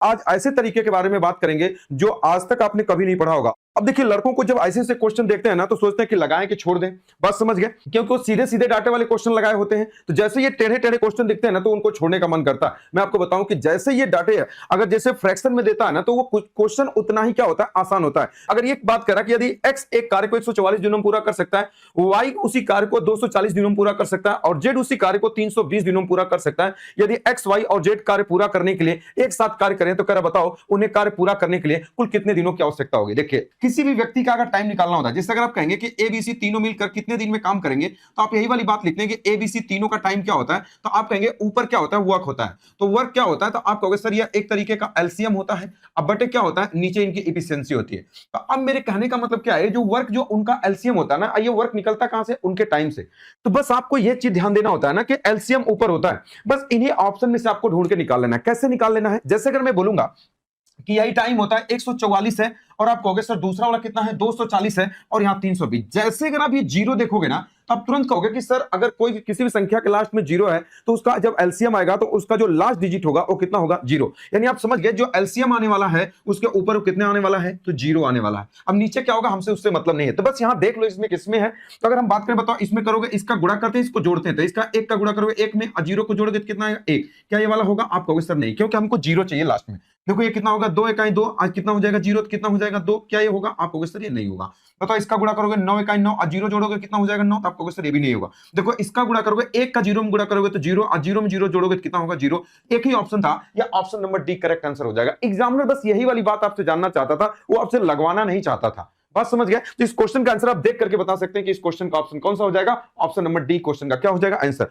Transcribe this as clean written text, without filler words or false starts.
आज ऐसे तरीके के बारे में बात करेंगे जो आज तक आपने कभी नहीं पढ़ा होगा। अब देखिए, लड़कों को जब ऐसे ऐसे क्वेश्चन देखते हैं ना तो सोचते हैं कि लगाएं कि छोड़ दें। बात समझ गए? क्योंकि वो सीधे सीधे डाटे वाले क्वेश्चन लगाए होते हैं, तो जैसे ये टेढ़े टेढ़े क्वेश्चन दिखते हैं ना तो उनको छोड़ने का मन करता है। मैं आपको बताऊं कि जैसे ये डाटे है, अगर जैसे फ्रैक्शन में देता है ना तो वो क्वेश्चन उतना ही क्या होता है, आसान होता है। अगर ये बात करा कि यदि एक्स एक कार्य को 144 दिनों में पूरा कर सकता है, वाई उसी कार्य को 240 दिनों में पूरा कर सकता है और जेड उसी कार्य को 320 दिनों में पूरा कर सकता है। यदि एक्स वाई और जेड कार्य पूरा करने के लिए एक साथ कार्य करें तो कह बताओ उन्हें कार्य पूरा करने के लिए कुल कितने दिनों की आवश्यकता होगी। देखिए, किसी भी व्यक्ति का अगर टाइम निकालना होता है, जैसे अगर आप कहेंगे कि एबीसी तीनों मिलकर कितने दिन में काम करेंगे, तो आप यही वाली बात लिखते हैं कि एबीसी तीनों का टाइम क्या होता है, तो आप कहेंगे ऊपर क्या होता है, वर्क होता है। तो वर्क क्या होता है, तो आप कहोगे सर यह एक तरीके का एलसीएम होता है। अब बटे क्या होता है, नीचे इनकी एफिशिएंसी होती है। तो अब मेरे कहने का मतलब क्या है, जो वर्क जो उनका एलसीएम होता है ना, ये वर्क निकलता कहां से, उनके टाइम से। तो बस आपको यह चीज ध्यान देना होता है ना कि एलसीएम ऊपर होता है, बस इन्हीं ऑप्शन में से आपको ढूंढ के निकाल लेना है। कैसे निकाल लेना है, जैसे अगर मैं बोलूंगा कि यही टाइम होता है 144 है और आप कहोगे सर दूसरा वाला कितना है, 240 है और यहां 320। जैसे अगर आप ये जीरो देखोगे ना तो आप तुरंत कहोगे कि सर अगर कोई किसी भी संख्या के लास्ट में जीरो है तो उसका जब एलसीएम आएगा तो उसका जो लास्ट डिजिट होगा वो कितना होगा, जीरो। यानी आप समझ गए, जो एलसीएम आने वाला है उसके ऊपर वो कितने आने वाला है, तो जीरो आने वाला है। अब नीचे क्या होगा हमसे उससे मतलब नहीं है, तो बस यहां देख लो इसमें किसमें है। तो अगर हम बात करें, बताओ इसमें करोगे, इसका गुणा करते हैं, इसको जोड़ते हैं, तो इसका एक का गुणा करोगे एक में और जीरो को जोड़ोगे तो कितना आएगा, एक। क्या ये वाला होगा, आप कहोगे सर नहीं, क्योंकि हमको जीरो चाहिए लास्ट में। देखो ये कितना होगा, दो इकाई दो, आज कितना हो जाएगा जीरो, तो कितना हो जाएगा दो। क्या ये होगा, आप कहोगे सर ये नहीं होगा। बताओ इसका गुणा करोगे 9 इकाई 9 और जीरो जोड़ोगे कितना हो जाएगा 9, तो आप कहोगे सर ये भी नहीं होगा। देखो इसका गुणा करोगे, एक का जीरो में गुणा करोगे तो जीरो और जीरो में जीरो जोड़ोगे तो कितना होगा, जीरो। एक ही ऑप्शन था, या option number D correct answer हो जाएगा। एग्जामिनर बस यही वाली बात आपसे जानना चाहता था, वो आपसे लगवाना नहीं चाहता था। बात समझ गए? तो इस क्वेश्चन का आंसर आप देख करके बता सकते हैं कि इस क्वेश्चन का ऑप्शन कौन सा हो जाएगा, ऑप्शन नंबर डी क्वेश्चन का क्या हो जाएगा आंसर।